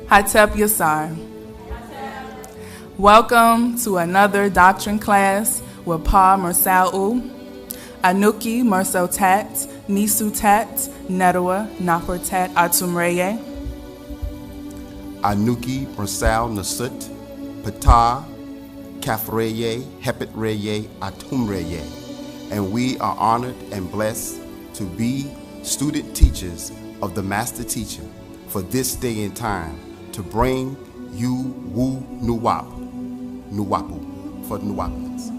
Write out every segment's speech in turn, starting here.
Hatep Yasar. Welcome to another doctrine class with Pa Mersau, Anuki Mersotat, Nisutat, Nedawa, Naportat Atumreye. Anuki Mersau Nasut, Pata, Kafreye, Hepitreye, Atumreye. And we are honored and blessed to be student teachers of the Master Teacher for this day and time to bring you Wu Nuwapu for the Nuwapians.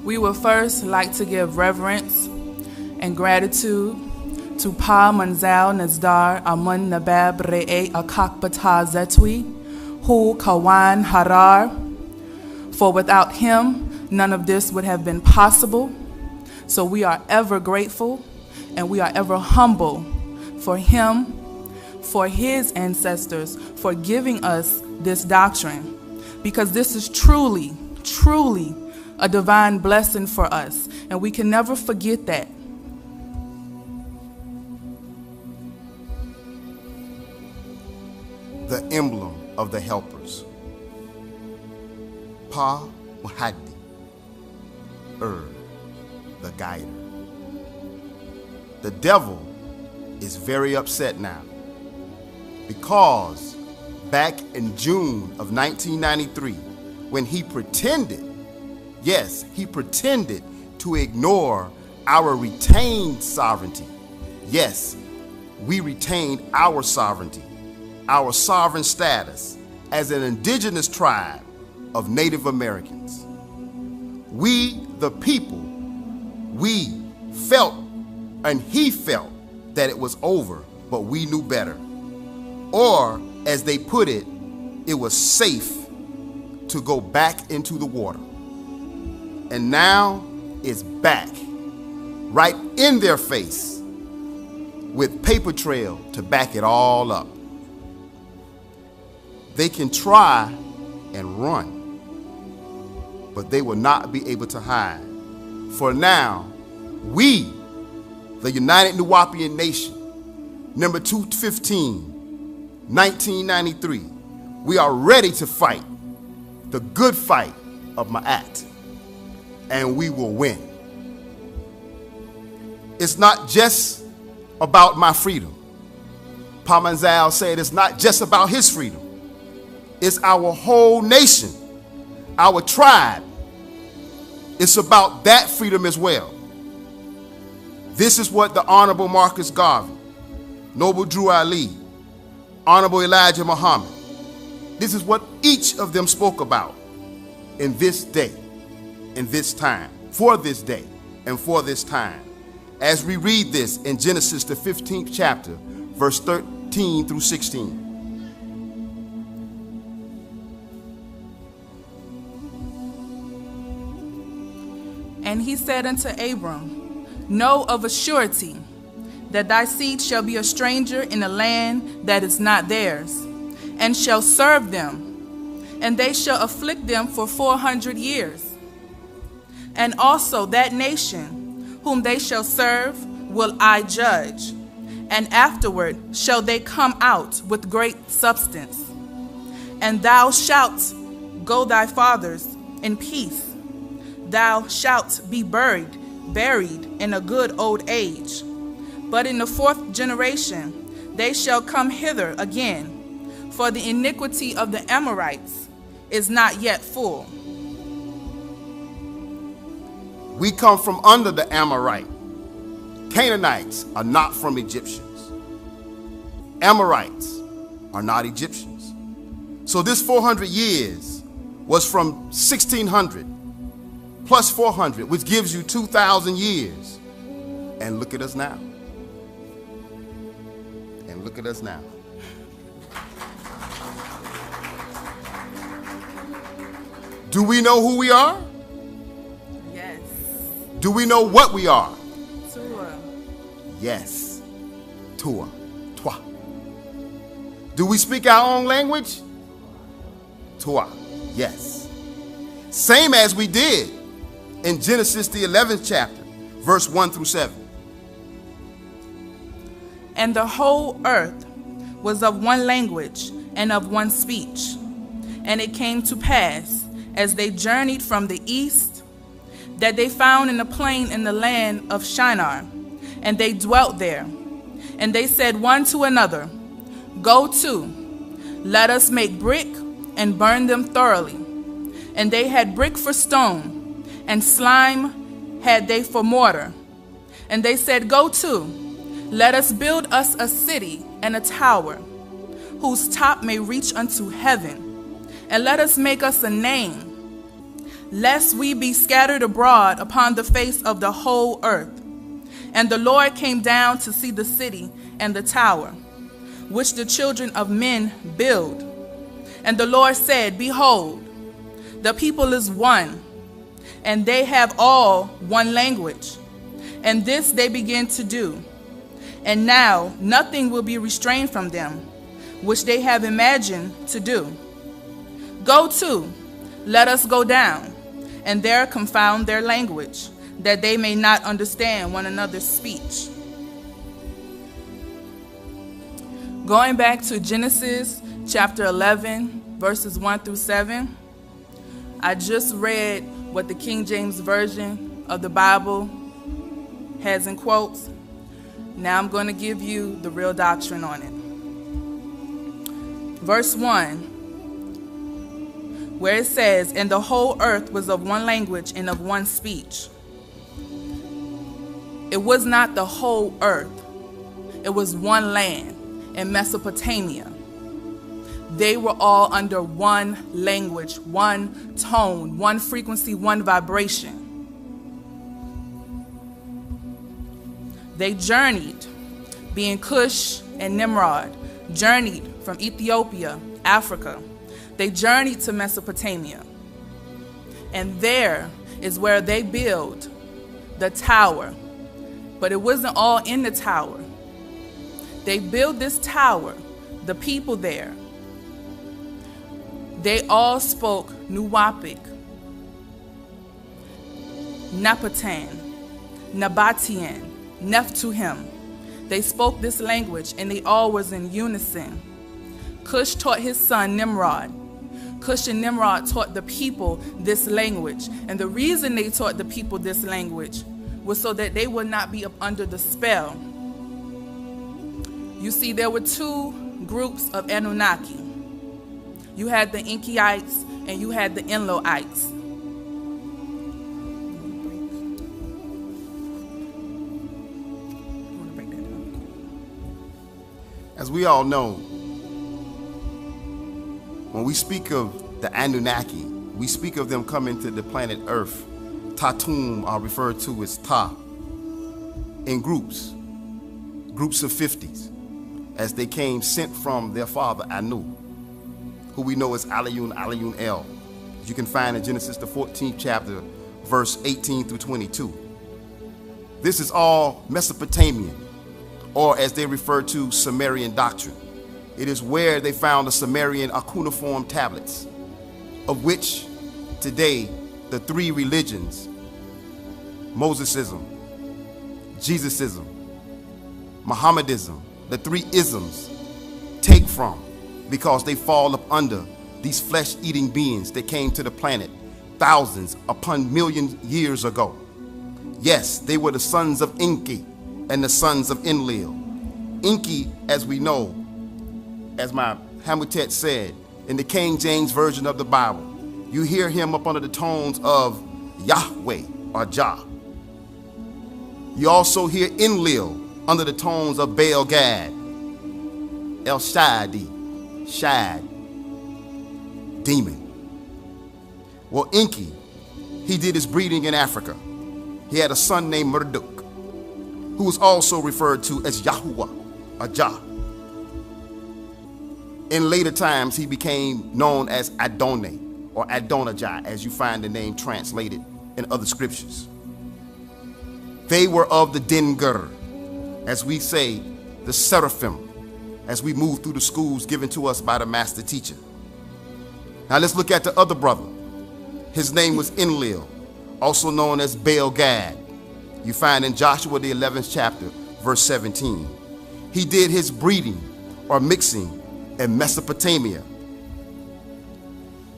We would first like to give reverence and gratitude to Pa Manzal Nazdar Amun Nabab Re'e Akakbata Zetwi, Hu Kawan Harar, for without him, none of this would have been possible. So we are ever grateful and we are ever humble for him, for his ancestors, for giving us this doctrine, because this is truly, truly a divine blessing for us, and we can never forget that. The emblem of the helpers. Pa Muhaddi, the guider. The devil is very upset now because back in June of 1993, when he pretended, yes, he pretended to ignore our retained sovereignty. Yes, we retained our sovereignty, our sovereign status as an indigenous tribe of Native Americans. We, the people, we felt and he felt that it was over, but we knew better. Or, as they put it, it was safe to go back into the water. And now it's back, right in their face, with paper trail to back it all up. They can try and run, but they will not be able to hide. For now, we, the United Nuwapian Nation, number 215, 1993, we are ready to fight the good fight of Ma'at, and we will win. It's not just about my freedom. Pa Manzal said it's not just about his freedom. It's our whole nation, our tribe. It's about that freedom as well. This is what the Honorable Marcus Garvey, Noble Drew Ali, Honorable Elijah Muhammad, this is what each of them spoke about in this day, in this time, for this day, and for this time. As we read this in Genesis, the 15th chapter, verse 13 through 16. And he said unto Abram, know of a surety that thy seed shall be a stranger in a land that is not theirs, and shall serve them, and they shall afflict them for 400 years. And also that nation whom they shall serve will I judge, and afterward shall they come out with great substance. And thou shalt go thy fathers in peace. Thou shalt be buried in a good old age. But in the 4th generation they shall come hither again, for the iniquity of the Amorites is not yet full. We come from under the Amorite. Canaanites are not from Egyptians. Amorites are not Egyptians. So this 400 years was from 1600 plus 400, which gives you 2,000 years. And look at us now. And look at us now. Do we know who we are? Yes. Do we know what we are? Tua. Yes. Tua. Twa. Do we speak our own language? Tua. Yes. Same as we did in Genesis, the 11th chapter, verse 1 through 7. And the whole earth was of one language and of one speech. And it came to pass, as they journeyed from the east, that they found in a plain in the land of Shinar, and they dwelt there. And they said one to another, Go to, let us make brick and burn them thoroughly. And they had brick for stone, and slime had they for mortar. And they said, Go to, let us build us a city and a tower, whose top may reach unto heaven. And let us make us a name, lest we be scattered abroad upon the face of the whole earth. And the Lord came down to see the city and the tower, which the children of men build. And the Lord said, Behold, the people is one, and they have all one language. And this they begin to do. And now nothing will be restrained from them, which they have imagined to do. Go to, let us go down, and there confound their language, that they may not understand one another's speech. Going back to Genesis chapter 11, verses 1 through 7, I just read what the King James Version of the Bible has in quotes. Now I'm going to give you the real doctrine on it. Verse 1, where it says, And the whole earth was of one language and of one speech. It was not the whole earth. It was one land in Mesopotamia. They were all under one language, one tone, one frequency, one vibration. They journeyed, being Cush and Nimrod, journeyed from Ethiopia, Africa. They journeyed to Mesopotamia. And there is where they built the tower. But it wasn't all in the tower. They built this tower, the people there. They all spoke Nuwapic, Napatan, Nabatian, Nephtuhim. They spoke this language, and they all was in unison. Cush taught his son Nimrod. Cush and Nimrod taught the people this language. And the reason they taught the people this language was so that they would not be up under the spell. You see, there were two groups of Anunnaki. You had the Inkyites and you had the Enloites. As we all know, when we speak of the Anunnaki, we speak of them coming to the planet Earth. Tatum are referred to as Ta, in groups of 50s, as they came sent from their father Anu, who we know as Aliyun El. You can find in Genesis the 14th chapter, verse 18 through 22. This is all Mesopotamian, or as they refer to, Sumerian doctrine. It is where they found the Sumerian cuneiform tablets, of which today the three religions, Mosesism, Jesusism, Mohammedism, the three isms, take from, because they fall up under these flesh-eating beings that came to the planet thousands upon millions years ago. Yes, they were the sons of Enki and the sons of Enlil. Enki, as we know, as my Hamutet said, in the King James Version of the Bible, you hear him up under the tones of Yahweh or Jah. You also hear Enlil under the tones of Baal Gad, El Shaddai, Shad, demon. Well, Enki, he did his breeding in Africa. He had a son named Marduk, who was also referred to as Yahuwah or Jah. In later times, he became known as Adonai or Adonijah, as you find the name translated in other scriptures. They were of the Dengar, as we say, the seraphim, as we move through the schools given to us by the master teacher. Now let's look at the other brother. His name was Enlil, also known as Baal Gad. You find in Joshua the 11th chapter, verse 17. He did his breeding or mixing in Mesopotamia.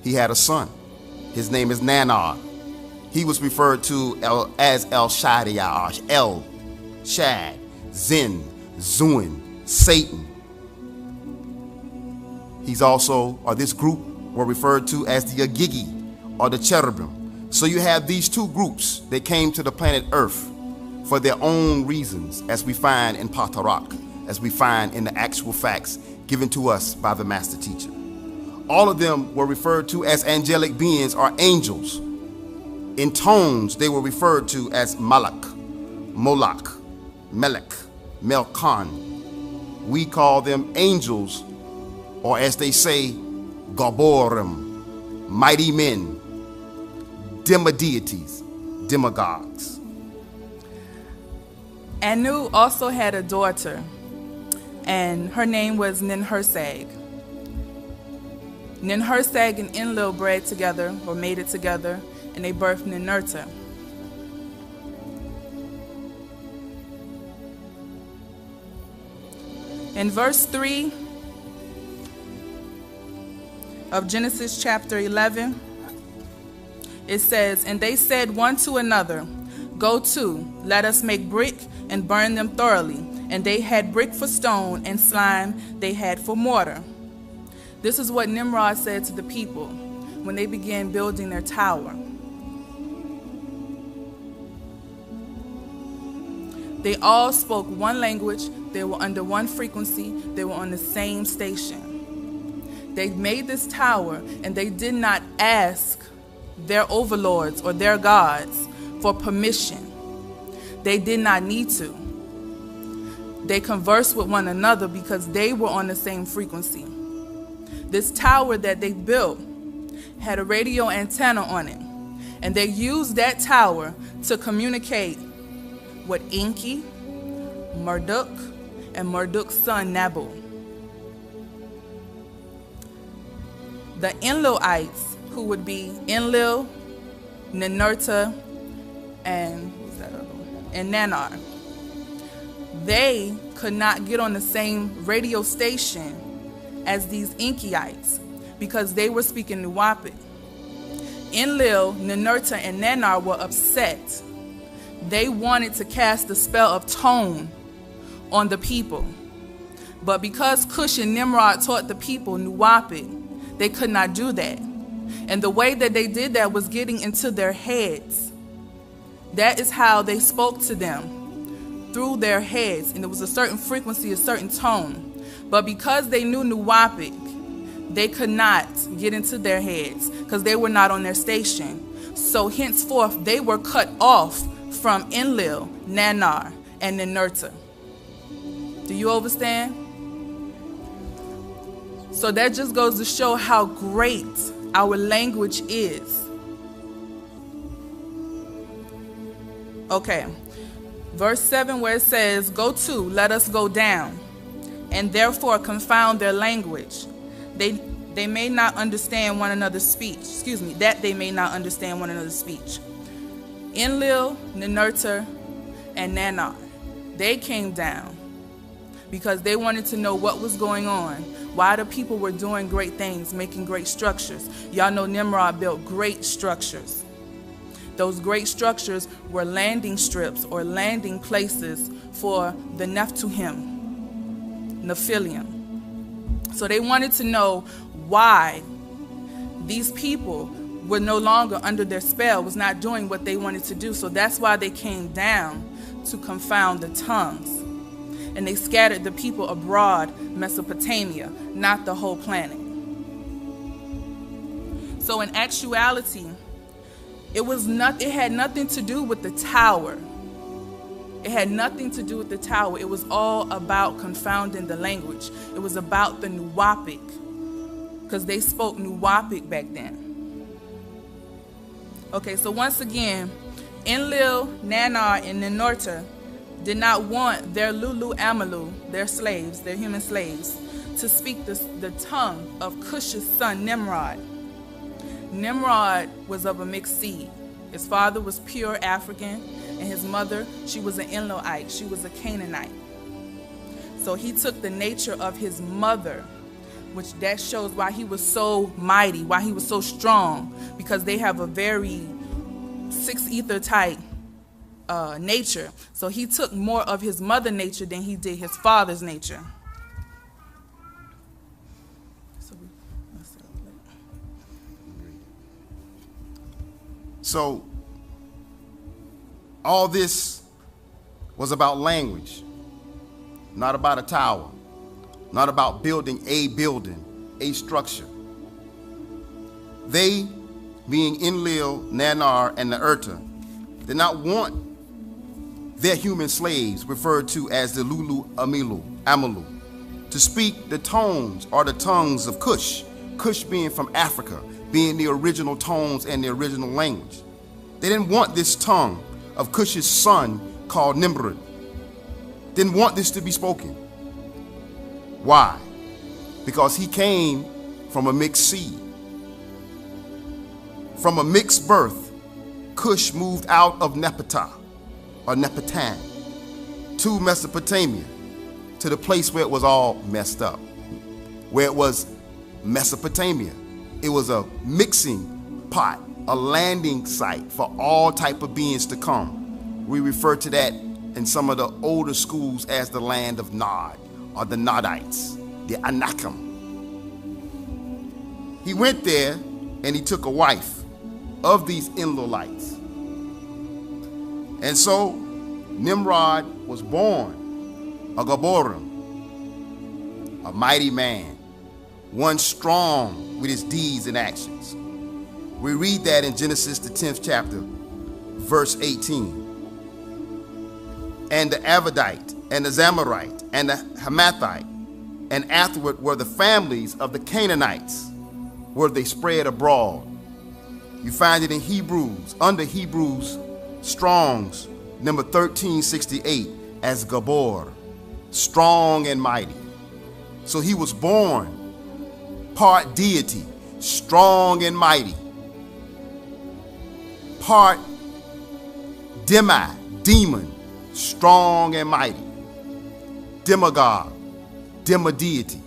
He had a son. His name is Nannar. He was referred to as El Shaddai, El Shad, Zin, Zuin, Satan. He's also, or this group were referred to as the Agigi, or the cherubim. So you have these two groups. They came to the planet Earth for their own reasons, as we find in Patarak, as we find in the actual facts given to us by the master teacher. All of them were referred to as angelic beings or angels. In tones, they were referred to as Malak, Molak, Melek, Melkan. We call them angels, or as they say, Gaborim, mighty men, demi-deities, demagogues. Anu also had a daughter, and her name was Ninhursag. Ninhursag and Enlil bred together, or mated together, and they birthed Ninurta. In verse 3 of Genesis chapter 11, it says, "And they said one to another, Go to, let us make brick and burn them thoroughly. And they had brick for stone, and slime they had for mortar." This is what Nimrod said to the people when they began building their tower. They all spoke one language, they were under one frequency, they were on the same station. They made this tower, and they did not ask their overlords or their gods for permission. They did not need to. They conversed with one another because they were on the same frequency. This tower that they built had a radio antenna on it, and they used that tower to communicate with Enki, Marduk, and Marduk's son Nabu. The Enlilites, who would be Enlil, Ninurta, and Nannar, they could not get on the same radio station as these Enkyites because they were speaking Nuwapic. Enlil, Ninurta, and Nannar were upset. They wanted to cast the spell of tone on the people. But because Cush and Nimrod taught the people Nuwapic, they could not do that. And the way that they did that was getting into their heads. That is how they spoke to them, through their heads. And there was a certain frequency, a certain tone. But because they knew Nuwapic, they could not get into their heads because they were not on their station. So henceforth, they were cut off from Enlil, Nannar, and Ninurta. Do you understand? So that just goes to show how great our language is. Okay, verse 7 where it says, "Go to, let us go down, and therefore confound their language. They may not understand one another's speech." That they may not understand one another's speech. Enlil, Ninurta, and Nannar, they came down because they wanted to know what was going on, why the people were doing great things, making great structures. Y'all know Nimrod built great structures. Those great structures were landing strips or landing places for the Nephilim. So they wanted to know why these people were no longer under their spell, was not doing what they wanted to do. So that's why they came down to confound the tongues. And they scattered the people abroad Mesopotamia, not the whole planet. So in actuality, it had nothing to do with the tower. It had nothing to do with the tower. It was all about confounding the language. It was about the Nuwapic, because they spoke Nuwapic back then. Okay, so once again, Enlil, Nannar, and Ninurta did not want their Lulu Amalu, their slaves, their human slaves, to speak the tongue of Cush's son Nimrod. Nimrod was of a mixed seed. His father was pure African, and his mother, she was an Enlilite. She was a Canaanite. So he took the nature of his mother, which that shows why he was so mighty, why he was so strong, because they have a very six ether type nature. So he took more of his mother nature than he did his father's nature. So all this was about language, not about a tower, not about building, a structure. They, being Enlil, Nanar, and Neerta, did not want their human slaves, referred to as the Lulu Amalu, to speak the tones or the tongues of Cush, Cush being from Africa, being the original tones and the original language. They didn't want this tongue of Cush's son called Nimrod. Didn't want this to be spoken. Why? Because he came from a mixed seed. From a mixed birth, Cush moved out of Nepata or Nepatan to Mesopotamia, to the place where it was all messed up, where it was Mesopotamia. It was a mixing pot, a landing site for all type of beings to come. We refer to that in some of the older schools as the land of Nod, or the Nodites, the Anakim. He went there and he took a wife of these Enlilites. And so Nimrod was born a Gaborim, a mighty man, one strong with his deeds and actions. We read that in Genesis, the 10th chapter, verse 18. And the Avidite, and the Zamorite, and the Hamathite, and afterward were the families of the Canaanites, where they spread abroad. You find it in Hebrews, under Hebrews, Strong's, number 1368, as Gabor, strong and mighty. So he was born part deity, strong and mighty, part demon, strong and mighty, demagogue, deity.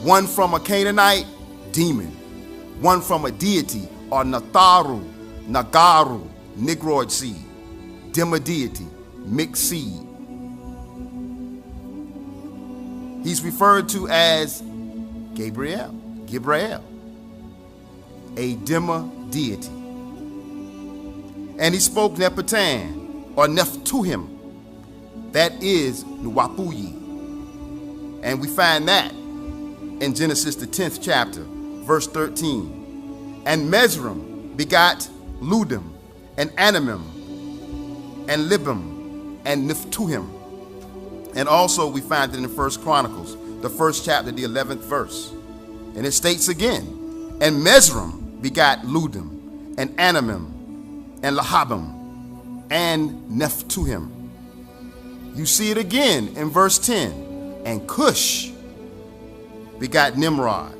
One from a Canaanite, demon. One from a deity, or Nagaru, Negroid seed, deity, mixed seed. He's referred to as Gabriel, a deity. And he spoke Nepatan, or Nephtuhim, that is Nuwapuyi. And we find that in Genesis, the 10th chapter, verse 13. And Mesrim begot Ludim, and Anamim, and Libim, and Nephtuhim. And also we find it in the 1 Chronicles, the 1st chapter, the 11th verse. And it states again, and Mesrim begot Ludim, and Anamim, and Lahabim, and Nephtuhim. You see it again in verse 10. And Cush begot Nimrod.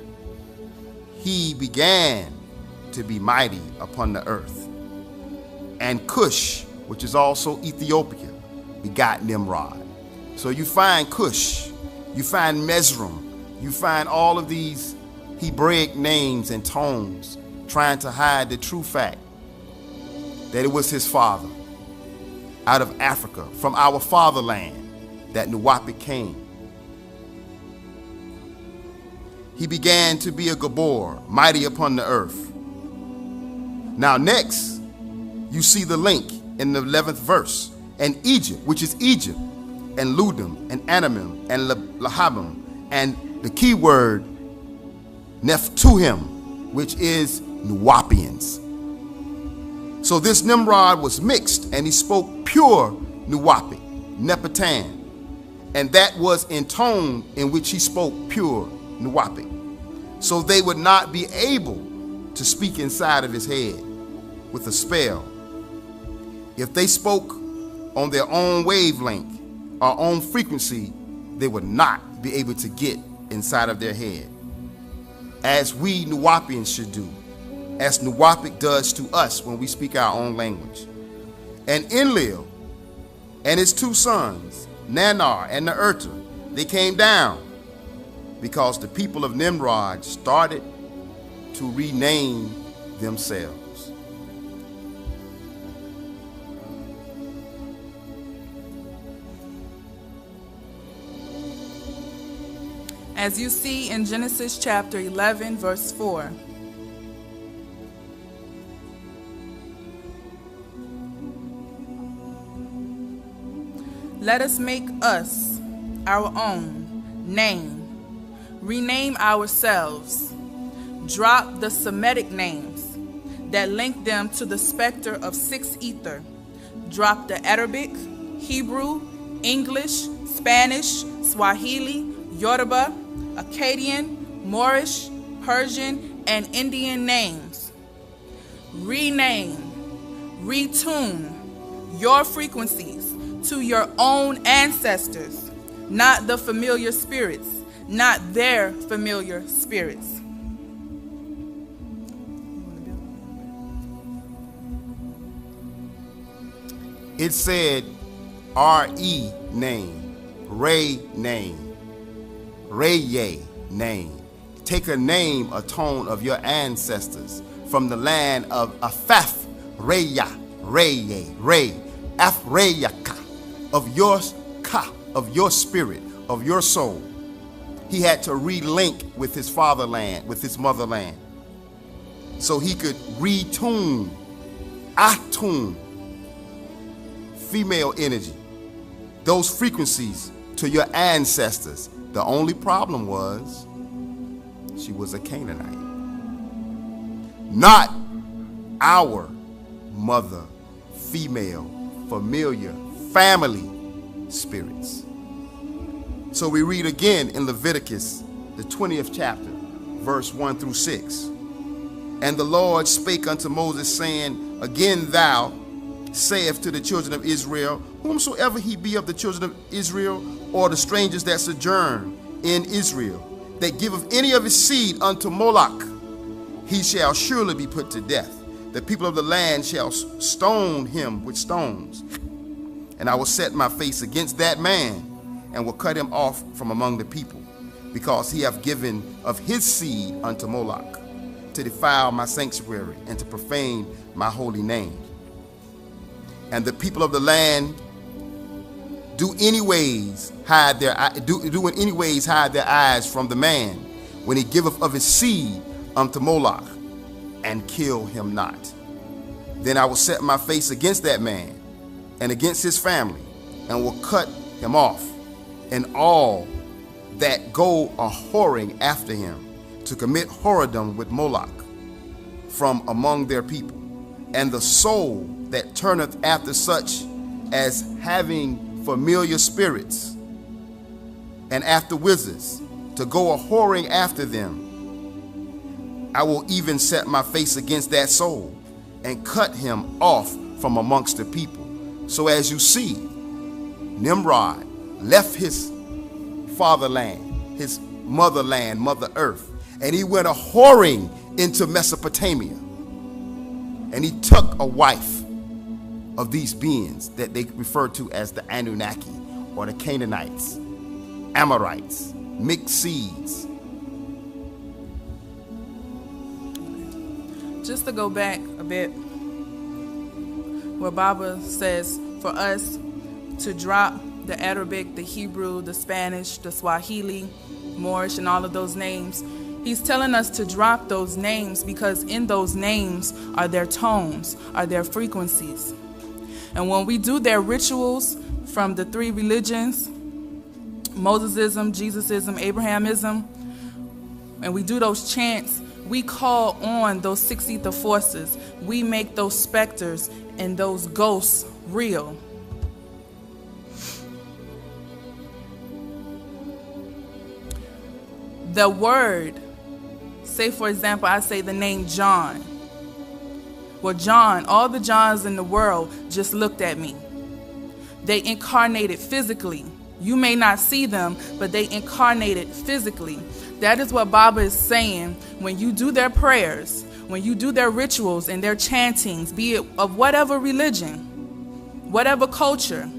He began to be mighty upon the earth. And Cush, which is also Ethiopia, begot Nimrod. So you find Cush, you find Mesrim, you find all of these Hebraic names and tones trying to hide the true fact that it was his father out of Africa, from our fatherland, that Nuwapi came. He began to be a Gabor, mighty upon the earth. Now next, you see the link in the 11th verse. And Egypt, which is Egypt, and Ludim, and Anamim, and Lahabim, and the key word, Nephtuhim, which is Nuwapians. So this Nimrod was mixed, and he spoke pure Nuwapi, Nepatan. And that was in tone in which he spoke pure Nuwapi. So they would not be able to speak inside of his head with a spell. If they spoke on their own wavelength or own frequency, they would not be able to get inside of their head, as we Nuwapians should do, as Nuwapic does to us when we speak our own language. And Enlil and his two sons, Nanar, and the Urta. They came down because the people of Nimrod started to rename themselves. As you see in Genesis chapter 11, verse 4. Let us make us our own name, rename ourselves, drop the Semitic names that link them to the specter of six ether, drop the Arabic, Hebrew, English, Spanish, Swahili, Yoruba, Akkadian, Moorish, Persian, and Indian names. Rename, retune your frequencies to your own ancestors, not the familiar spirits, not their familiar spirits. It said R-E name, Ray name, Reye name. Take a name, a tone of your ancestors from the land of Afaf, Reya, Reye, Ray, Afreyaka, of your ka, of your spirit, of your soul. He had to relink with his fatherland, with his motherland, so he could retune, attune, female energy, those frequencies to your ancestors. The only problem was she was a Canaanite, not our mother, female, familiar, family spirits. So we read again in Leviticus, the 20th chapter, verse 1 through 6. And the Lord spake unto Moses, saying, Again thou saith to the children of Israel, whomsoever he be of the children of Israel, or the strangers that sojourn in Israel, that giveth any of his seed unto Moloch, he shall surely be put to death. The people of the land shall stone him with stones. And I will set my face against that man, and will cut him off from among the people, because he hath given of his seed unto Moloch, to defile my sanctuary, and to profane my holy name. And the people of the land do in any ways hide their eyes from the man, when he giveth of his seed unto Moloch, and kill him not. Then I will set my face against that man, and against his family, and will cut him off, and all that go a whoring after him, to commit whoredom with Moloch, from among their people. And the soul that turneth after such as having familiar spirits, and after wizards, to go a whoring after them, I will even set my face against that soul, and cut him off from amongst the people. So as you see, Nimrod left his fatherland, his motherland, Mother Earth, and he went a whoring into Mesopotamia. And he took a wife of these beings that they refer to as the Anunnaki, or the Canaanites, Amorites, mixed seeds. Just to go back a bit, where Baba says for us to drop the Arabic, the Hebrew, the Spanish, the Swahili, Moorish, and all of those names, he's telling us to drop those names because in those names are their tones, are their frequencies. And when we do their rituals from the three religions, Mosesism, Jesusism, Abrahamism, and we do those chants, we call on those six ether forces. We make those specters and those ghosts real. The word, say for example, I say the name John. Well, John, all the Johns in the world just looked at me. They incarnated physically. You may not see them, but they incarnated physically. That is what Baba is saying. When you do their prayers, when you do their rituals and their chantings, be it of whatever religion, whatever culture,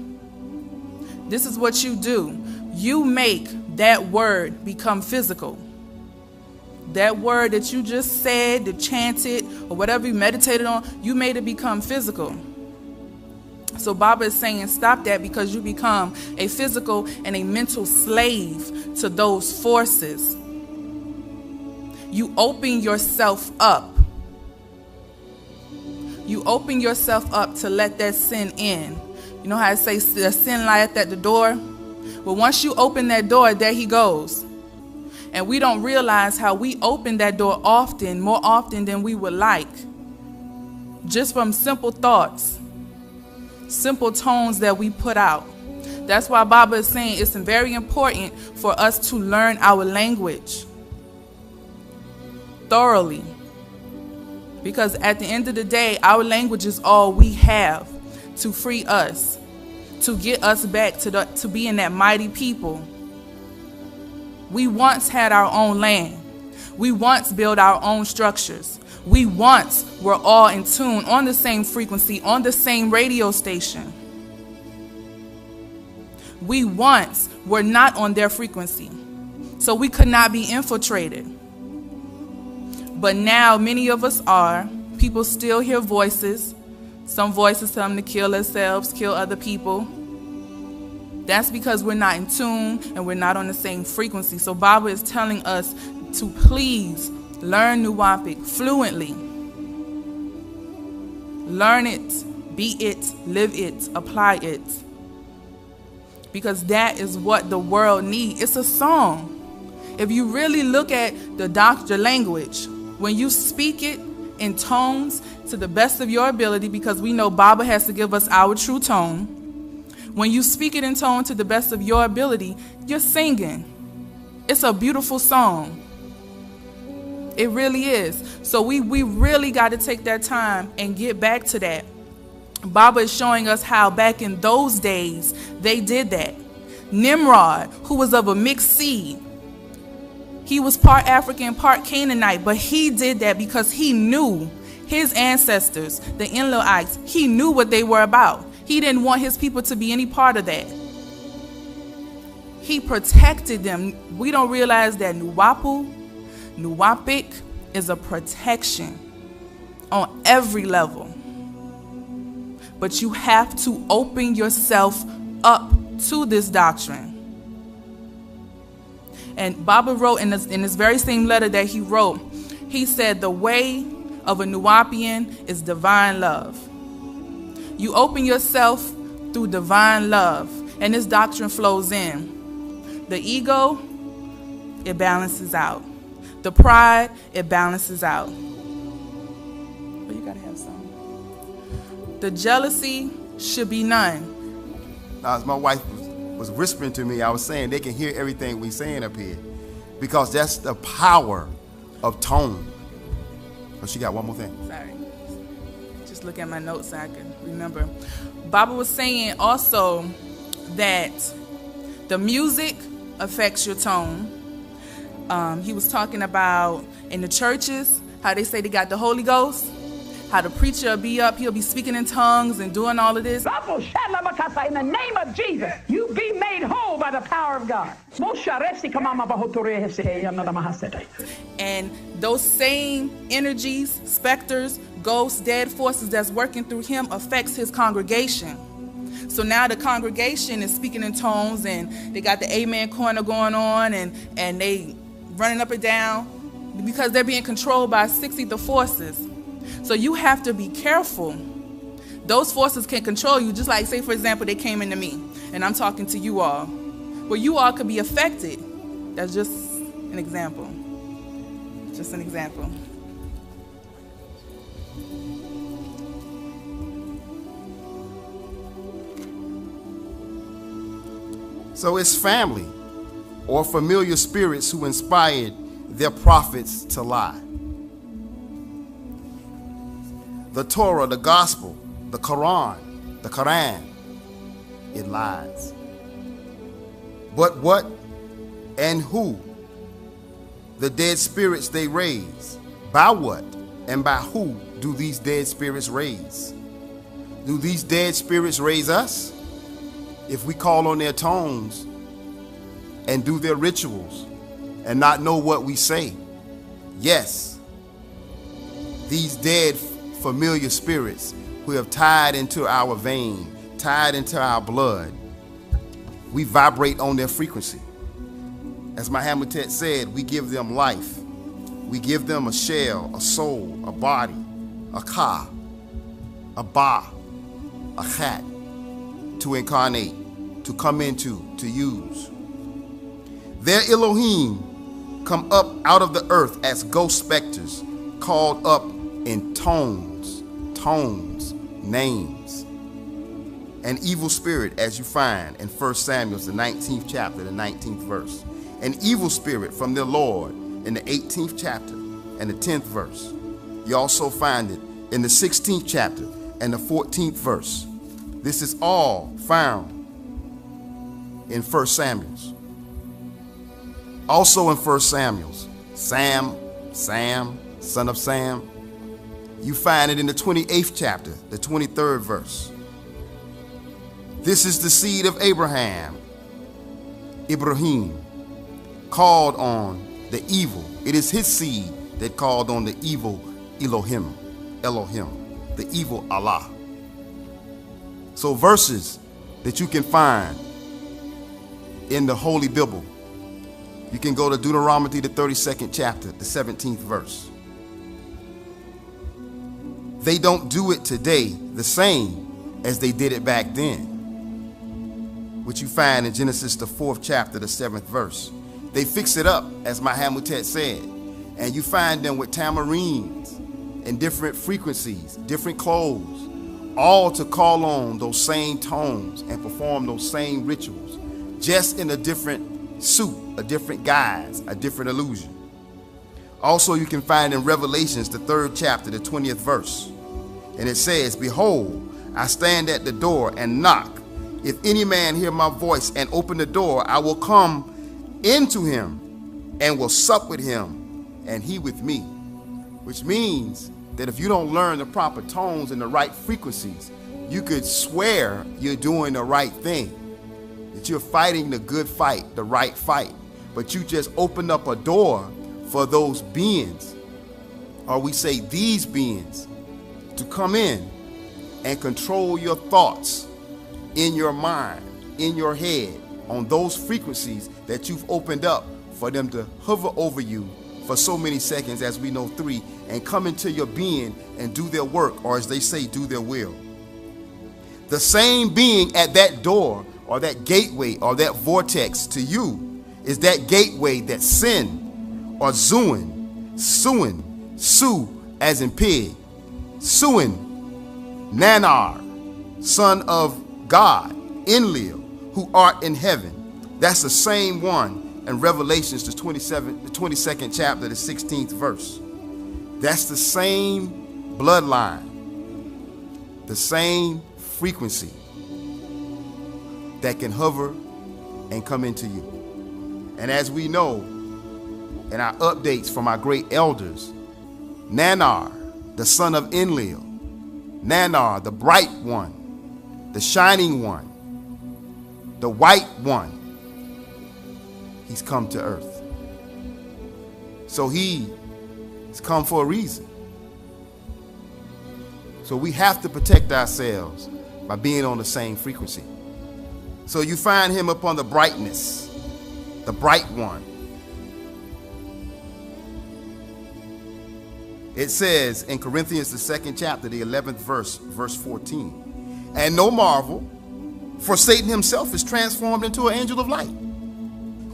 This is what you do. You make that word become physical. That word that you just said, that chanted, or whatever you meditated on, you made it become physical. So Baba is saying stop that, because you become a physical and a mental slave to those forces. You open yourself up. You open yourself up to let that sin in. You know how I say the sin lieth at the door? Well, once you open that door, there he goes. And we don't realize how we open that door often, more often than we would like. Just from simple thoughts, simple tones that we put out. That's why Baba is saying it's very important for us to learn our language thoroughly. Because at the end of the day, our language is all we have to free us, to get us back to being that mighty people. We once had our own land. We once built our own structures. We once were all in tune, on the same frequency, on the same radio station. We once were not on their frequency, so we could not be infiltrated. But now many of us are. People still hear voices. Some voices tell them to kill themselves, kill other people. That's because we're not in tune and we're not on the same frequency. So Baba is telling us to please learn Nuwapic fluently. Learn it, be it, live it, apply it. Because that is what the world needs. It's a song. If you really look at the doctor language, when you speak it in tones to the best of your ability, because we know Baba has to give us our true tone. When you speak it in tone to the best of your ability, you're singing. It's a beautiful song. It really is. So we really got to take that time and get back to that. Baba is showing us how back in those days they did that. Nimrod, who was of a mixed seed, he was part African, part Canaanite, but he did that because he knew his ancestors, the Enlilites. He knew what they were about. He didn't want his people to be any part of that. He protected them. We don't realize that Nuwapic is a protection on every level. But you have to open yourself up to this doctrine. And Baba wrote in this very same letter that he wrote, he said, the way of a Nuwapian is divine love. You open yourself through divine love, and this doctrine flows in. The ego, it balances out. The pride, it balances out. But you gotta have some. The jealousy should be none. Now, as my wife was whispering to me, I was saying they can hear everything we saying up here, because that's the power of tone. Oh, she got one more thing. Sorry. Just look at my notes so I can remember. Baba was saying also that the music affects your tone. He was talking about in the churches, how they say they got the Holy Ghost, how the preacher will be up, he'll be speaking in tongues and doing all of this. In the name of Jesus, you be made whole by the power of God. And those same energies, specters, ghosts, dead forces that's working through him affects his congregation. So now the congregation is speaking in tones, and they got the amen corner going on, and they running up and down because they're being controlled by 60 forces. So you have to be careful. Those forces can control you, just like, say, for example, they came into me, and I'm talking to you all. Well, you all could be affected. That's just an example. Just an example. So it's family or familiar spirits who inspired their prophets to lie. The Torah, the gospel, the Quran, it lies. But what and who? The dead spirits they raise. By what and by who do these dead spirits raise? Do these dead spirits raise us? if we call on their tones and do their rituals and not know what we say, yes, these dead familiar spirits who have tied into our vein, tied into our blood, we vibrate on their frequency. As my Hamutet said, we give them life. We give them a shell, a soul, a body, a ka, a ba, a chat to incarnate, to come into, to use. Their Elohim come up out of the earth as ghost specters, called up in tones, names. An evil spirit, as you find in 1 Samuel, the 19th chapter, the 19th verse. An evil spirit from their Lord in the 18th chapter and the 10th verse. You also find it in the 16th chapter and the 14th verse. This is all found in 1 Samuel. Also in 1 Samuel, Sam, son of Sam. You find it in the 28th chapter, the 23rd verse. This is the seed of Abraham, Ibrahim, called on the evil. It is his seed that called on the evil Elohim, the evil Allah. So verses that you can find in the Holy Bible. You can go to Deuteronomy, the 32nd chapter, the 17th verse. They don't do it today the same as they did it back then, which you find in Genesis, the 4th chapter, the 7th verse. They fix it up, as my Hamutet said, and you find them with tamarines and different frequencies, different clothes, all to call on those same tones and perform those same rituals, just in a different suit, a different guise, a different illusion. Also, you can find in Revelations, the 3rd chapter, the 20th verse, and it says, "Behold, I stand at the door and knock. If any man hear my voice and open the door, I will come into him and will sup with him and he with me." Which means that if you don't learn the proper tones and the right frequencies, you could swear you're doing the right thing, that you're fighting the good fight, the right fight, but you just open up a door for those beings, or we say these beings, to come in and control your thoughts in your mind, in your head, on those frequencies that you've opened up for them to hover over you for so many seconds, as we know 3, and come into your being and do their work, or as they say, do their will. The same being at that door or that gateway or that vortex to you is that gateway that Sin or Zuin, Su as in pig, Suin, Nanar, son of God, Enlil, who art in heaven. That's the same one in Revelations, the 22nd chapter, the 16th verse. That's the same bloodline, the same frequency that can hover and come into you. And as we know in our updates from our great elders, Nanar, the son of Enlil, Nanar, the bright one, the shining one, the white one, he's come to earth. So he's come for a reason. So we have to protect ourselves by being on the same frequency. So you find him upon the brightness, the bright one. It says in Corinthians, the 2nd chapter, the 11th verse, verse 14, "And no marvel, for Satan himself is transformed into an angel of light."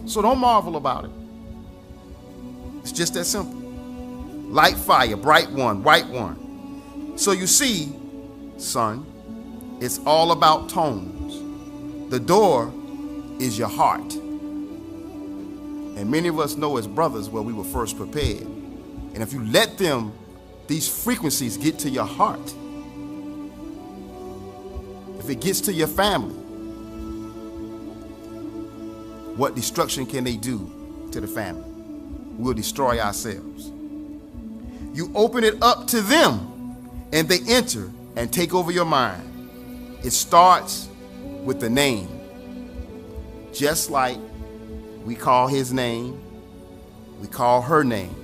So don't marvel about it. It's just that simple. Light, fire, bright one, white one. So you see, son, it's all about tones. The door is your heart. And many of us know as brothers where we were first prepared. And if you let these frequencies get to your heart, if it gets to your family, what destruction can they do to the family? We'll destroy ourselves. You open it up to them and they enter and take over your mind. It starts with the name. Just like we call his name, we call her name.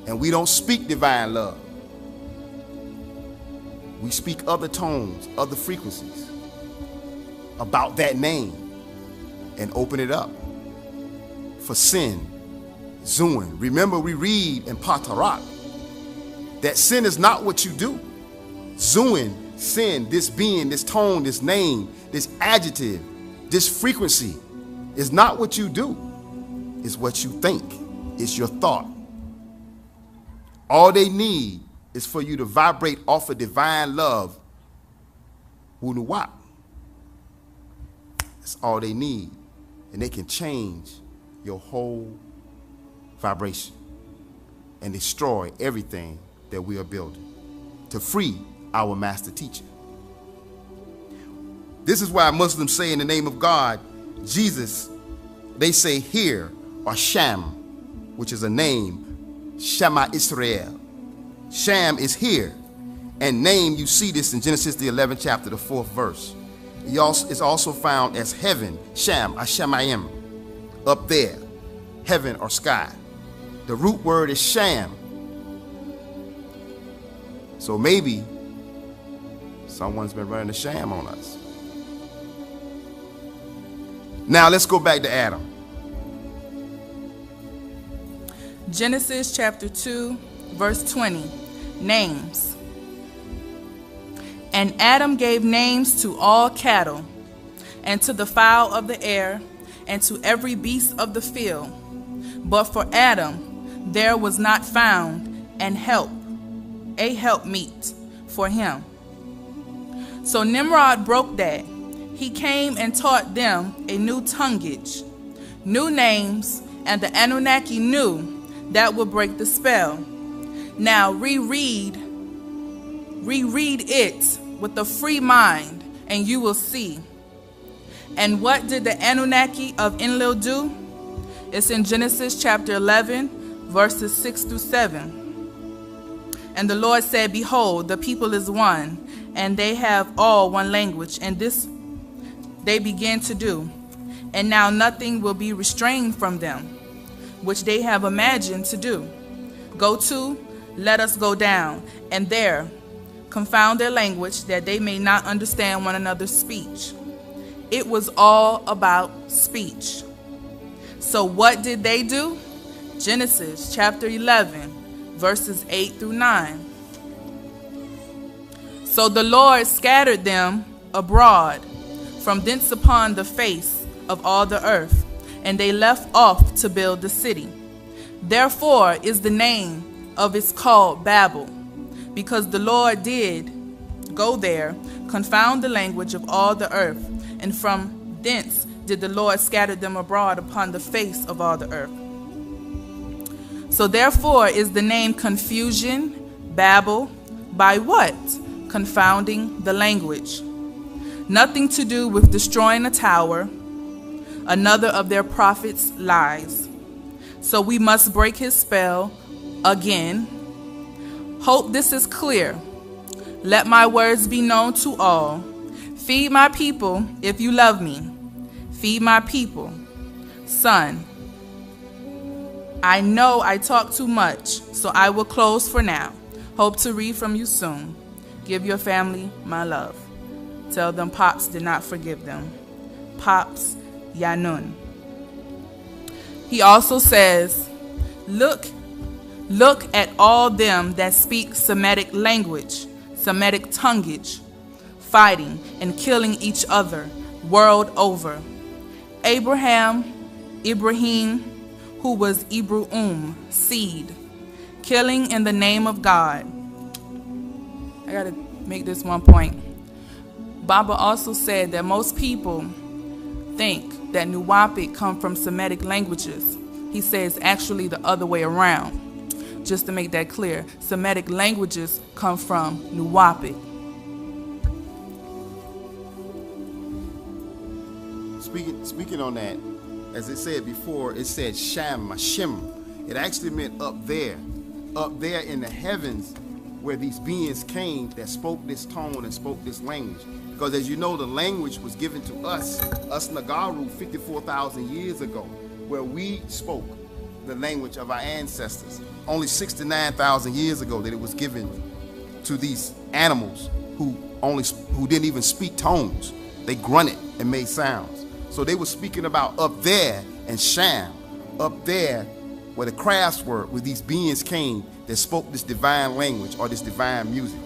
And we don't speak divine love. We speak other tones, other frequencies about that name and open it up for sin, Zuin. Remember, we read in Patarak that sin is not what you do. Zuin, sin, this being, this tone, this name, this adjective, this frequency is not what you do. It's what you think. It's your thought. All they need is for you to vibrate off of divine love. Wunuwap. That's all they need. And they can change your whole vibration and destroy everything that we are building to free our master teacher. This is why Muslims say in the name of God, Jesus, they say here, or Sham, which is a name, Shema Israel. Sham is here. And name, you see this in Genesis the 11th chapter, the 4th verse. It's also found as heaven, Sham, Hashemayim, up there, heaven or sky. The root word is Sham. So maybe someone's been running a sham on us. Now let's go back to Adam. Genesis chapter 2, verse 20. Names. And Adam gave names to all cattle, and to the fowl of the air, and to every beast of the field. But for Adam there was not found a helpmeet for him. So Nimrod broke that. He came and taught them a new tonguage, new names, and the Anunnaki knew that would break the spell. Now reread it with a free mind, and you will see. And what did the Anunnaki of Enlil do? It's in Genesis chapter 11, verses 6 through 7. And the Lord said, behold, the people is one, and they have all one language, and this they begin to do. And now nothing will be restrained from them, which they have imagined to do. Go to, let us go down, and there confound their language, that they may not understand one another's speech. It was all about speech. So what did they do? Genesis chapter 11, verses 8 through 9. So the Lord scattered them abroad from thence upon the face of all the earth, and they left off to build the city. Therefore is the name of it called Babel, because the Lord did go there, confound the language of all the earth, and from thence did the Lord scatter them abroad upon the face of all the earth. So therefore is the name confusion, Babel, by what? Confounding the language. Nothing to do with destroying a tower, another of their prophets' lies. So we must break his spell again. Hope this is clear. Let my words be known to all. Feed my people if you love me. Feed my people. Son, I know I talk too much, so I will close for now. Hope to read from you soon. Give your family my love. Tell them Pops did not forgive them. Pops Yanun. He also says, look at all them that speak Semitic language, Semitic tonguage, fighting and killing each other world over. Ibrahim, who was Ibrahim, seed, killing in the name of God. I gotta make this one point. Baba also said that most people think that Nuwapic come from Semitic languages. He says actually the other way around. Just to make that clear, Semitic languages come from Nuwapic. Speaking on that, as it said before, it said Sham, Shim. It actually meant up there in the heavens, where these beings came that spoke this tone and spoke this language. Because as you know, the language was given to us Nagaru, 54,000 years ago, where we spoke the language of our ancestors. Only 69,000 years ago that it was given to these animals who didn't even speak tones. They grunted and made sounds. So they were speaking about up there and Sham, up there where the crafts were, where these beings came that spoke this divine language or this divine music.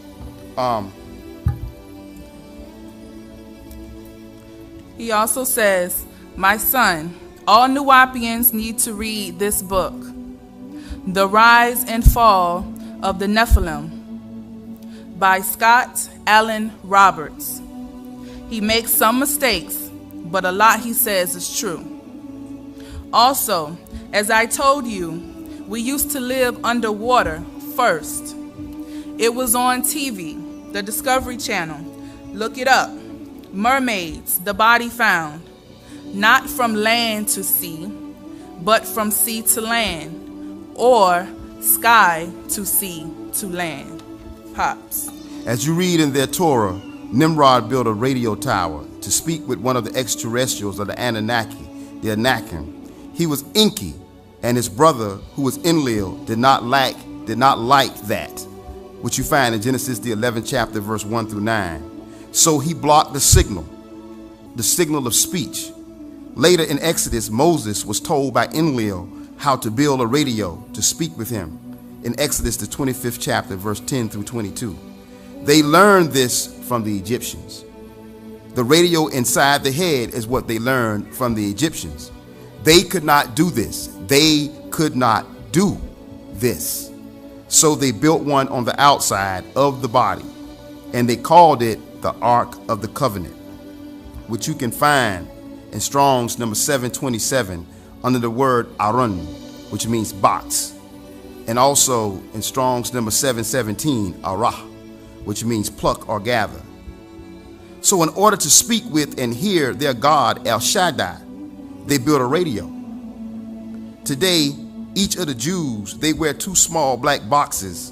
He also says, my son, all Nuwapians need to read this book, The Rise and Fall of the Nephilim, by Scott Allen Roberts. He makes some mistakes, but a lot he says is true. Also, as I told you, we used to live underwater first. It was on TV, the Discovery Channel. Look it up. Mermaids, the body found. Not from land to sea, but from sea to land, or sky to sea to land. Pops. As you read in their Torah, Nimrod built a radio tower to speak with one of the extraterrestrials of the Anunnaki, the Anakim. He was Enki, and his brother, who was Enlil, did not like that, which you find in Genesis the 11th chapter, verse 1 through 9. So he blocked the signal of speech. Later in Exodus, Moses was told by Enlil how to build a radio to speak with him in Exodus the 25th chapter, verse 10 through 22. They learned this from the Egyptians. The radio inside the head is what they learned from the Egyptians. They could not do this. They could not do this. So they built one on the outside of the body, and they called it the Ark of the Covenant, which you can find in Strong's number 727 under the word Arun, which means box, and also in Strong's number 717, Arah, which means pluck or gather. So in order to speak with and hear their God El Shaddai, they built a radio. Today, each of the Jews, they wear two small black boxes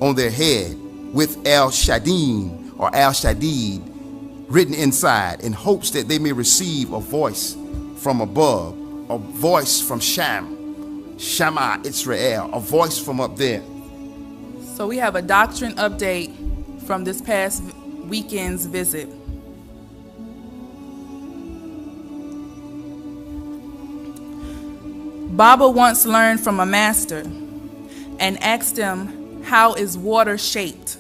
on their head with El Shaddin or Al Shaddid written inside, in hopes that they may receive a voice from above, a voice from Shama Israel, a voice from up there. So we have a doctrine update from this past weekend's visit. Baba once learned from a master and asked him, how is water shaped?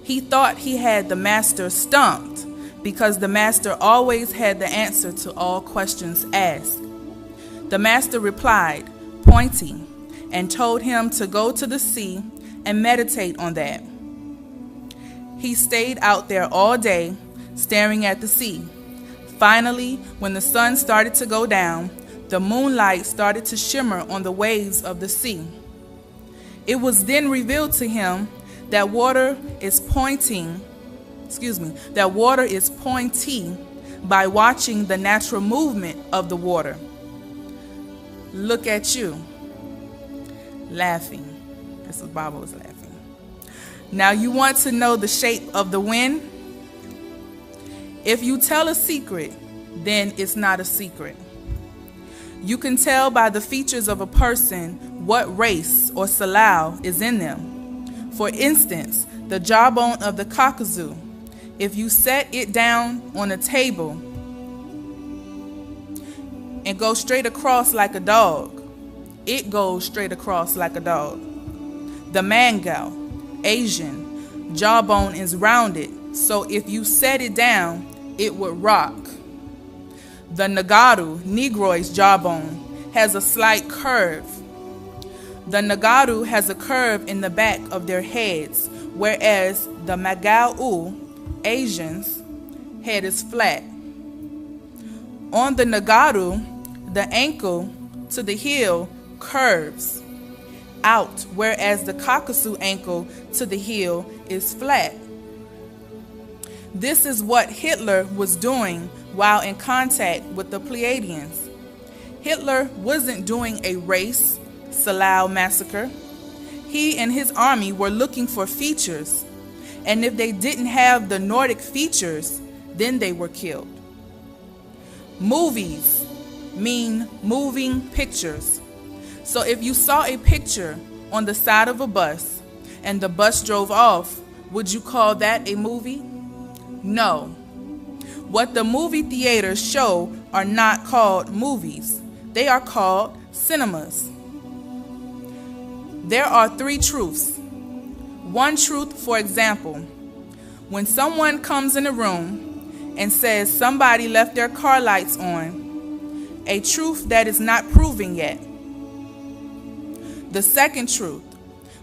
He thought he had the master stumped because the master always had the answer to all questions asked. The master replied, pointing, and told him to go to the sea and meditate on that. He stayed out there all day, staring at the sea. Finally, when the sun started to go down, the moonlight started to shimmer on the waves of the sea. It was then revealed to him that water is pointy by watching the natural movement of the water. Look at you, laughing. This is Baba was laughing. Now you want to know the shape of the wind? If you tell a secret, then it's not a secret. You can tell by the features of a person what race or salau is in them. For instance, the jawbone of the cockazoo. If you set it down on a table and go straight across like a dog, it goes straight across like a dog. The Mangao, Asian, jawbone is rounded, so if you set it down, it would rock. The Nagaru, Negroid's jawbone, has a slight curve. The Nagaru has a curve in the back of their heads, whereas the Magau, Asians, head is flat. On the Nagaru, the ankle to the heel curves out, whereas the Kakasu ankle to the heel is flat. This is what Hitler was doing while in contact with the Pleiadians. Hitler wasn't doing a race Salau massacre. He and his army were looking for features, And if they didn't have the Nordic features, then they were killed. Movies mean moving pictures. So if you saw a picture on the side of a bus and the bus drove off, would you call that a movie? No. What the movie theaters show are not called movies. They are called cinemas. There are 3 truths. One truth, for example, when someone comes in a room and says somebody left their car lights on, a truth that is not proven yet. The second truth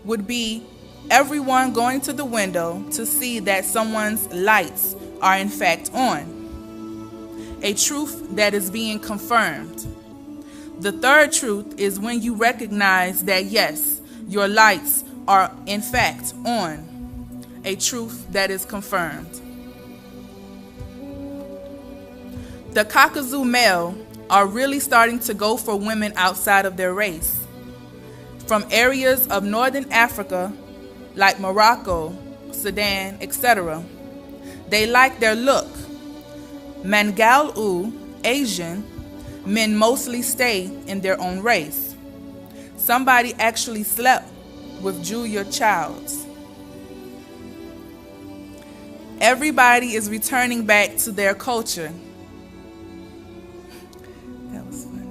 would be everyone going to the window to see that someone's lights are in fact on. A truth that is being confirmed. The third truth is when you recognize that yes, your lights are in fact on. A truth that is confirmed. The Caucasus male are really starting to go for women outside of their race. From areas of northern Africa, like Morocco, Sudan, etc. They like their look. Mangal-u, Asian, men mostly stay in their own race. Somebody actually slept with Julia Childs. Everybody is returning back to their culture. That was funny.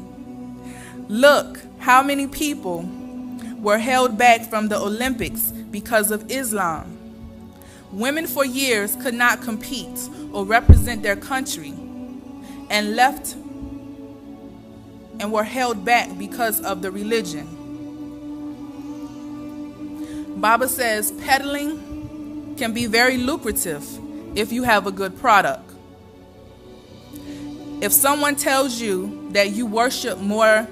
Look how many people were held back from the Olympics because of Islam. Women for years could not compete or represent their country and left and were held back because of the religion. Baba says peddling can be very lucrative if you have a good product. If someone tells you that you worship more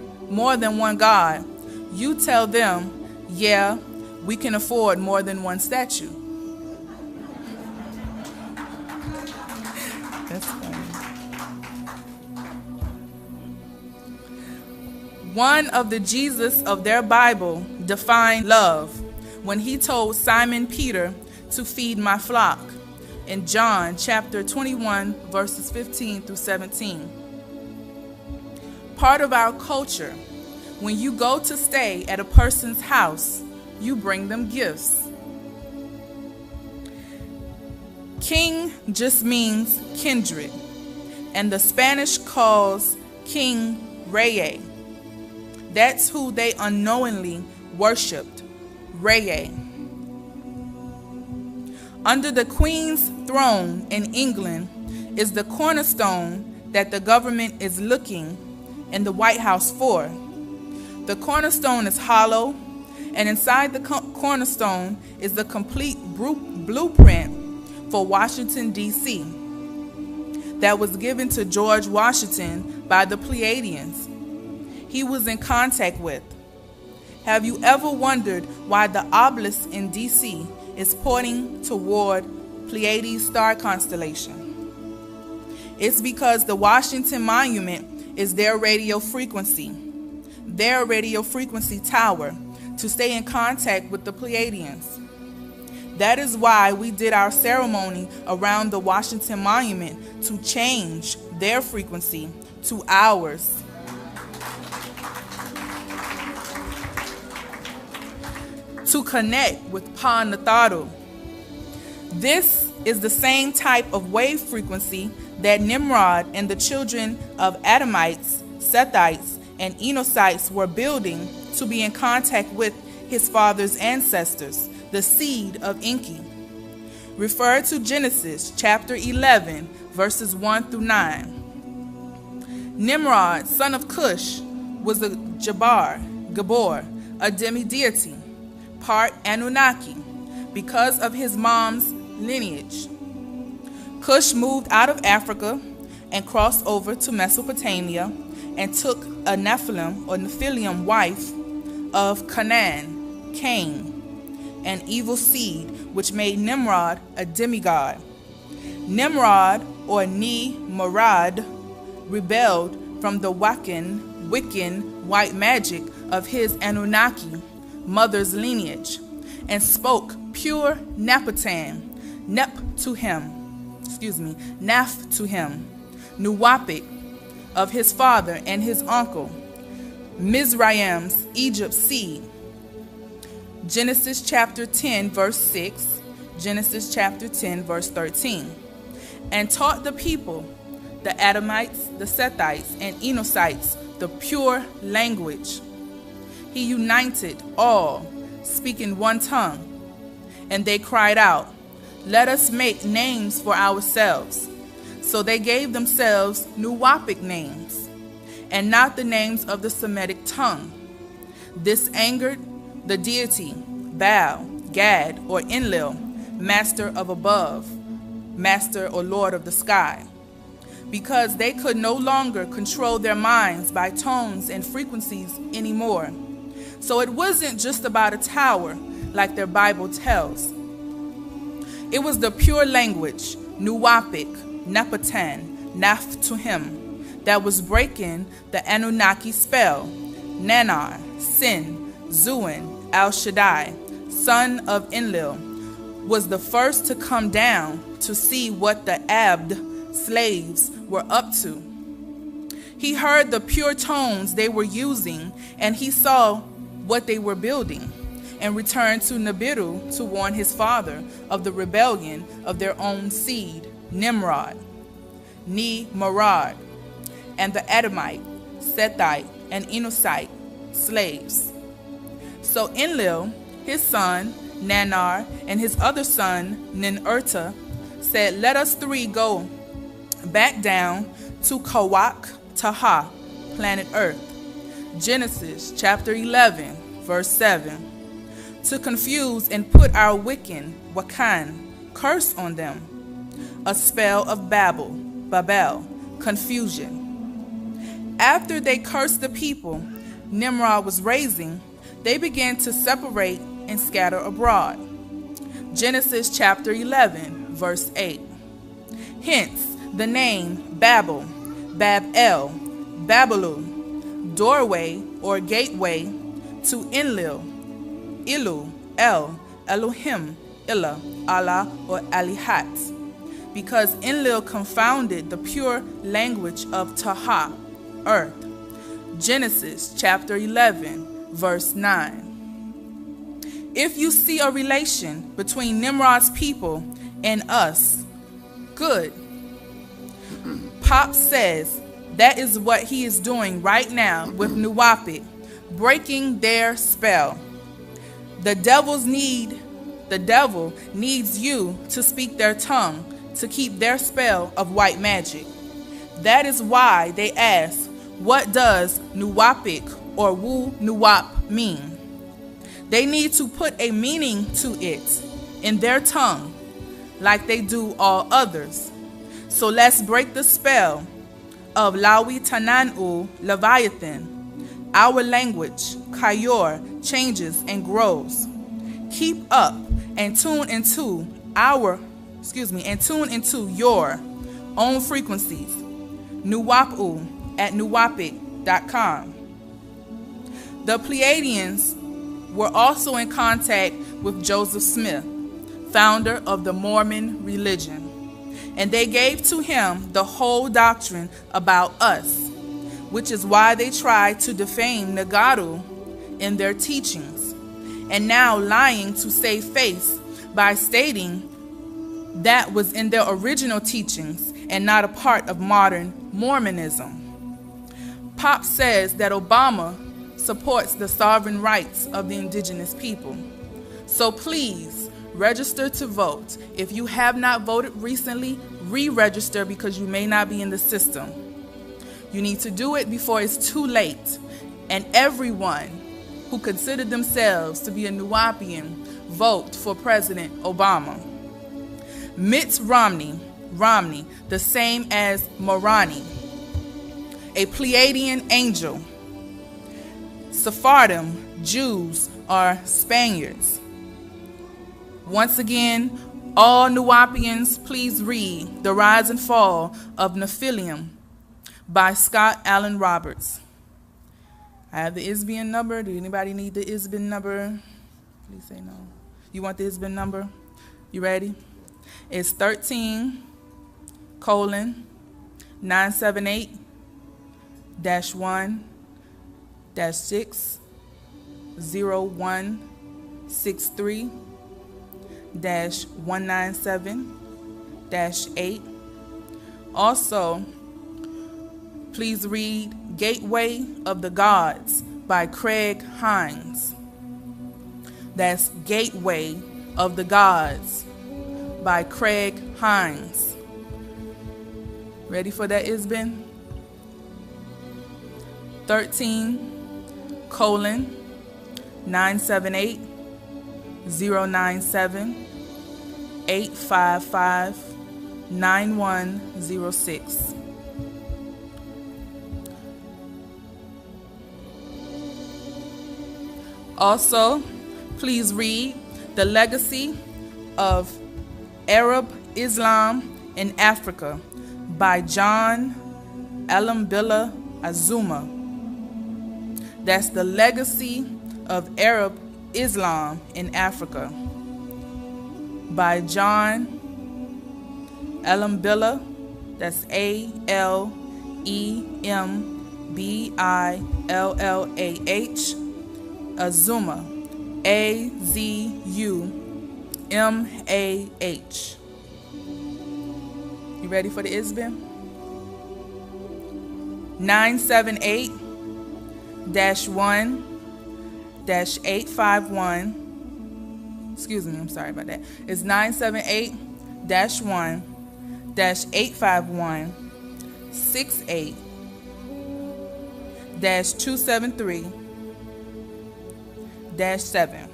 than one God, you tell them, yeah, we can afford more than one statue. That's funny. One of the Jesus of their Bible defined love when he told Simon Peter to feed my flock in John chapter 21, verses 15 through 17. Part of our culture, when you go to stay at a person's house, you bring them gifts. King just means kindred, and the Spanish calls King Rey. That's who they unknowingly worshipped, Rey. Under the Queen's throne in England is the cornerstone that the government is looking in the White House for. The cornerstone is hollow, and inside the cornerstone is the complete blueprint for Washington, D.C. that was given to George Washington by the Pleiadians he was in contact with. Have you ever wondered why the obelisk in D.C. is pointing toward Pleiades star constellation? It's because the Washington Monument is their radio frequency tower to stay in contact with the Pleiadians. That is why we did our ceremony around the Washington Monument to change their frequency to ours. To connect with Pa Natharu. This is the same type of wave frequency that Nimrod and the children of Adamites, Sethites, and Enosites were building to be in contact with his father's ancestors, the seed of Enki. Refer to Genesis chapter 11, verses 1 through 9. Nimrod, son of Cush, was a Gabor, a demi-deity, part Anunnaki, because of his mom's lineage. Cush moved out of Africa and crossed over to Mesopotamia and took a Nephilim wife of Canaan, Cain, an evil seed, which made Nimrod a demigod. Nimrod, or Nimrod, rebelled from the Wiccan white magic of his Anunnaki mother's lineage and spoke pure Napatan, Naphtahim, Nuwapik, of his father and his uncle, Mizraim's Egypt's seed. Genesis chapter 10, verse 6, Genesis chapter 10, verse 13. And taught the people, the Adamites, the Sethites, and Enosites, the pure language. He united all, speaking one tongue. And they cried out, "Let us make names for ourselves." So they gave themselves Nuwapic names, and not the names of the Semitic tongue. This angered the deity Baal, Gad, or Enlil, master of above, master or lord of the sky, because they could no longer control their minds by tones and frequencies anymore. So it wasn't just about a tower like their Bible tells. It was the pure language, Nuwapik, Nepatan, Naphtahim, that was breaking the Anunnaki spell. Nanar, Sin, Zuin, Al Shaddai, son of Enlil, was the first to come down to see what the Abd slaves were up to. He heard the pure tones they were using, and he saw what they were building, and returned to Nibiru to warn his father of the rebellion of their own seed, Nimrod, and the Adamite, Sethite, and Enosite slaves. So Enlil, his son, Nanar, and his other son, Ninurta, said, "Let us three go back down to Kawak Taha, planet Earth." Genesis chapter 11, verse 7. To confuse and put our Wiccan, Wakan, curse on them. A spell of Babel, confusion. After they cursed the people Nimrod was raising, they began to separate and scatter abroad. Genesis chapter 11, verse 8. Hence the name Babel, Bab-el, Babylon, doorway or gateway to Enlil, Ilu, El, Elohim, Illa, Allah, or Alihat, because Enlil confounded the pure language of Taha, earth. Genesis chapter 11, verse 9. If you see a relation between Nimrod's people and us, good. Pop says that is what he is doing right now with Nuwapik, breaking their spell. The devil needs you to speak their tongue to keep their spell of white magic. That is why they ask, what does Nuwapik or Wu Nuwap mean? They need to put a meaning to it in their tongue, like they do all others. So let's break the spell of Lawi Tananu Leviathan. Our language, Kayor, changes and grows. Keep up and tune into your own frequencies. Nuwapu at nuwapik.com. The Pleiadians were also in contact with Joseph Smith, founder of the Mormon religion, and they gave to him the whole doctrine about us, which is why they tried to defame Nagaru in their teachings, and now lying to save face by stating that was in their original teachings and not a part of modern Mormonism. Pop says that Obama supports the sovereign rights of the indigenous people. So please register to vote. If you have not voted recently, re-register because you may not be in the system. You need to do it before it's too late. And everyone who considered themselves to be a Nuwapian, vote for President Obama. Mitt Romney, the same as Moroni, a Pleiadian angel. Sephardim, Jews, are Spaniards. Once again, all Nuwapians, please read The Rise and Fall of Nephilim by Scott Allen Roberts. I have the ISBN number. Do anybody need the ISBN number? Please say no. You want the ISBN number? You ready? is 13:978-1-60197-8. Also, please read Gateway of the Gods by Craig Hines. That's Gateway of the Gods by Craig Hines. Ready for that, Isbin? 13:978-097-855-9106. Also, please read The Legacy of Arab Islam in Africa by John Alambilla Azuma. That's The Legacy of Arab Islam in Africa by John Alambilla. That's Alembillah Azuma, Azumah. You ready for the Isbin? 978-1-851. Excuse me, I'm sorry about that. It's 978-1-851-68-273-7.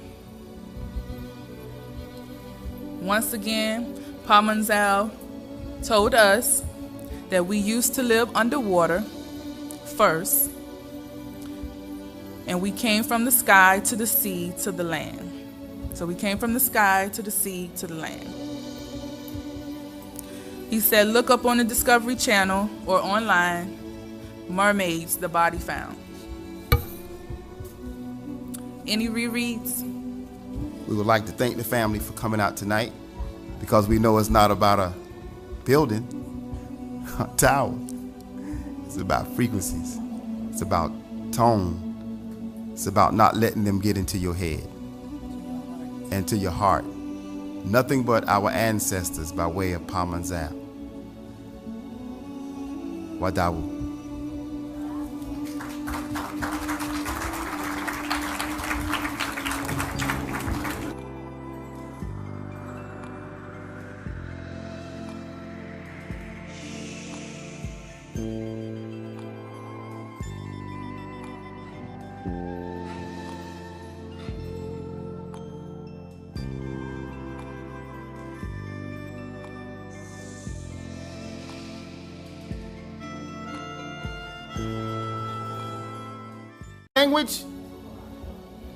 Once again, Pamanzal told us that we used to live underwater first, and we came from the sky to the sea to the land. So we came from the sky to the sea to the land. He said, look up on the Discovery Channel or online, Mermaids, the Body Found. Any rereads? We would like to thank the family for coming out tonight, because we know it's not about a building, a tower. It's about frequencies. It's about tone. It's about not letting them get into your head and to your heart. Nothing but our ancestors by way of Pamanzal. Wadawu. Language?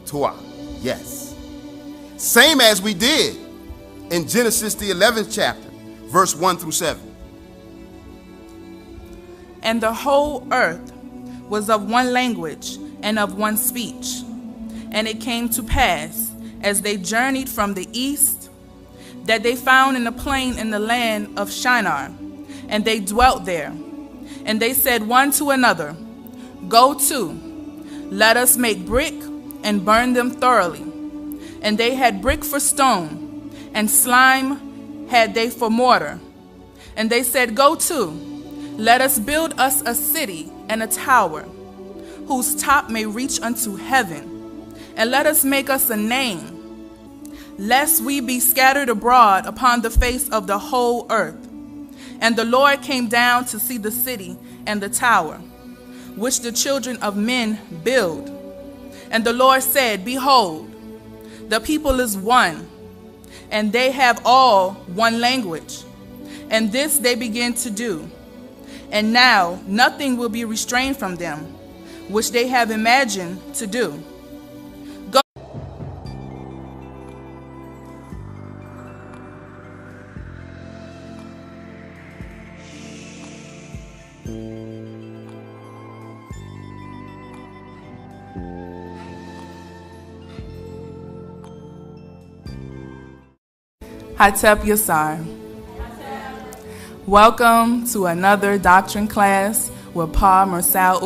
Torah, yes. Same as we did in Genesis the 11th chapter, verse 1 through 7. And the whole earth was of one language and of one speech. And it came to pass, as they journeyed from the east, that they found in a plain in the land of Shinar, and they dwelt there. And they said one to another, go to, let us make brick and burn them thoroughly. And they had brick for stone, and slime had they for mortar. And they said, go to, let us build us a city and a tower, whose top may reach unto heaven. And let us make us a name, lest we be scattered abroad upon the face of the whole earth. And the Lord came down to see the city and the tower, which the children of men build. And the Lord said, behold, the people is one, and they have all one language. And this they begin to do. And now nothing will be restrained from them, which they have imagined to do. Go. Hatep Yasar. Welcome to another doctrine class with Pa Mersau,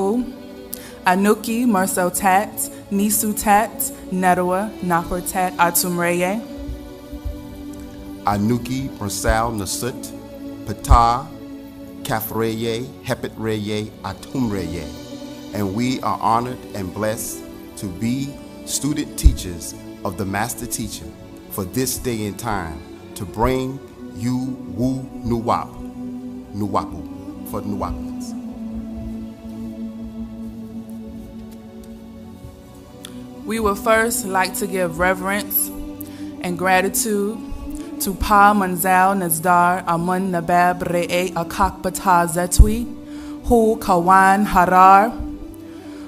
Anuki Mersotat, Nisutat, Nedawa, Nafortat, Atumreye. Anuki Mersau Nasut, Pata, Kafreye, Hepitreye, Atumreye. And we are honored and blessed to be student teachers of the Master Teacher for this day and time to bring you Wu Nuwapu for Nuwapians. We would first like to give reverence and gratitude to Pa Manzal Nazdar Amun Nabab Re'e Akakbata Zetwi, Hu Kawan Harar,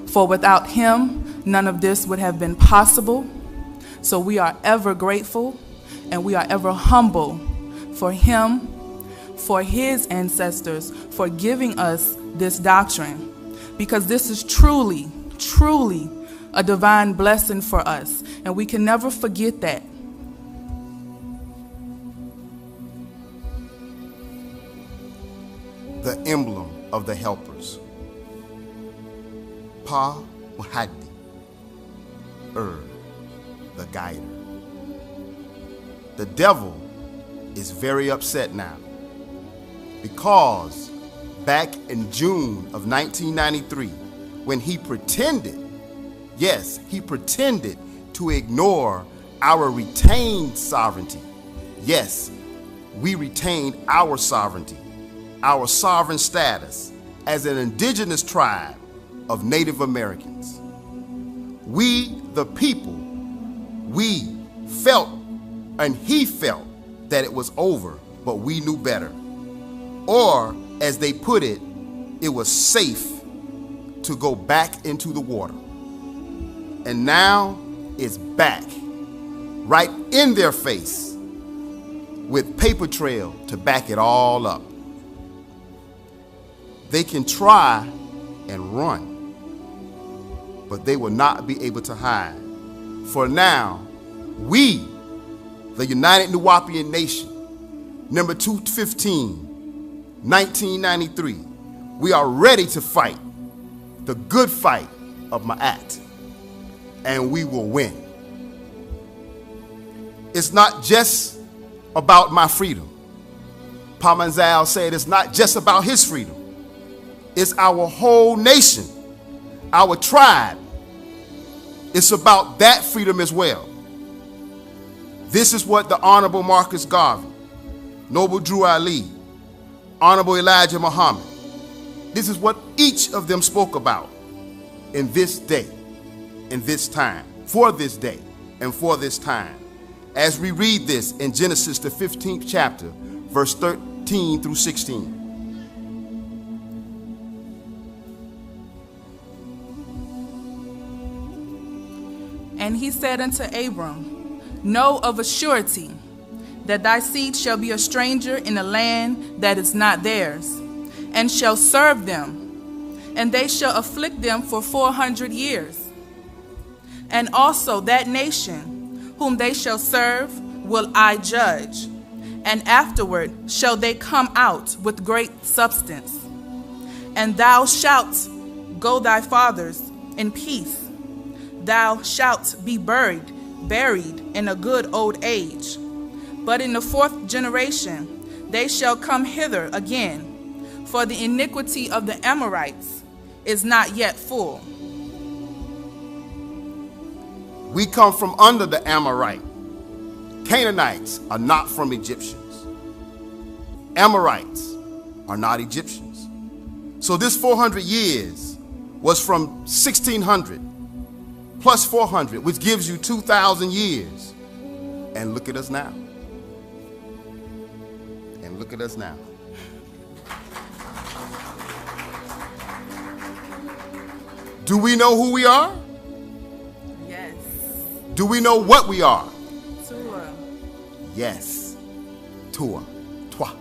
for without him, none of this would have been possible. So we are ever grateful and we are ever humble for him, for his ancestors, for giving us this doctrine, because this is truly, truly a divine blessing for us, and we can never forget that. The emblem of the helpers. Pa Muhaddi, the guider. The devil is very upset now because back in June of 1993, when he pretended, yes, he pretended to ignore our retained sovereignty. Yes, we retained our sovereignty, our sovereign status as an indigenous tribe of Native Americans. We, the people, we felt and he felt that it was over, but we knew better. Or, as they put it, it was safe to go back into the water. And now it's back, right in their face, with paper trail to back it all up. They can try and run, but they will not be able to hide. For now, we, the United Nuwapian Nation, number 215, 1993, we are ready to fight the good fight of Ma'at, and we will win. It's not just about my freedom. Pa Manzal said it's not just about his freedom. It's our whole nation, our tribe. It's about that freedom as well. This is what the Honorable Marcus Garvey, Noble Drew Ali, Honorable Elijah Muhammad, this is what each of them spoke about in this day, in this time, for this day and for this time. As we read this in Genesis, the 15th chapter, verse 13 through 16. And he said unto Abram, Know of a surety that thy seed shall be a stranger in a land that is not theirs, and shall serve them, and they shall afflict them for 400 years. And also that nation whom they shall serve will I judge, and afterward shall they come out with great substance. And thou shalt go thy fathers in peace. Thou shalt be buried in a good old age. But in the 4th generation they shall come hither again, for the iniquity of the Amorites is not yet full. We come from under the Amorite. Canaanites are not from Egyptians. Amorites are not Egyptians. So this 400 years was from 1600 plus 400, which gives you 2,000 years. And look at us now. And look at us now. Do we know who we are? Yes. Do we know what we are? Tua. Yes. Tua. Twa.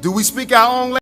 Do we speak our own language?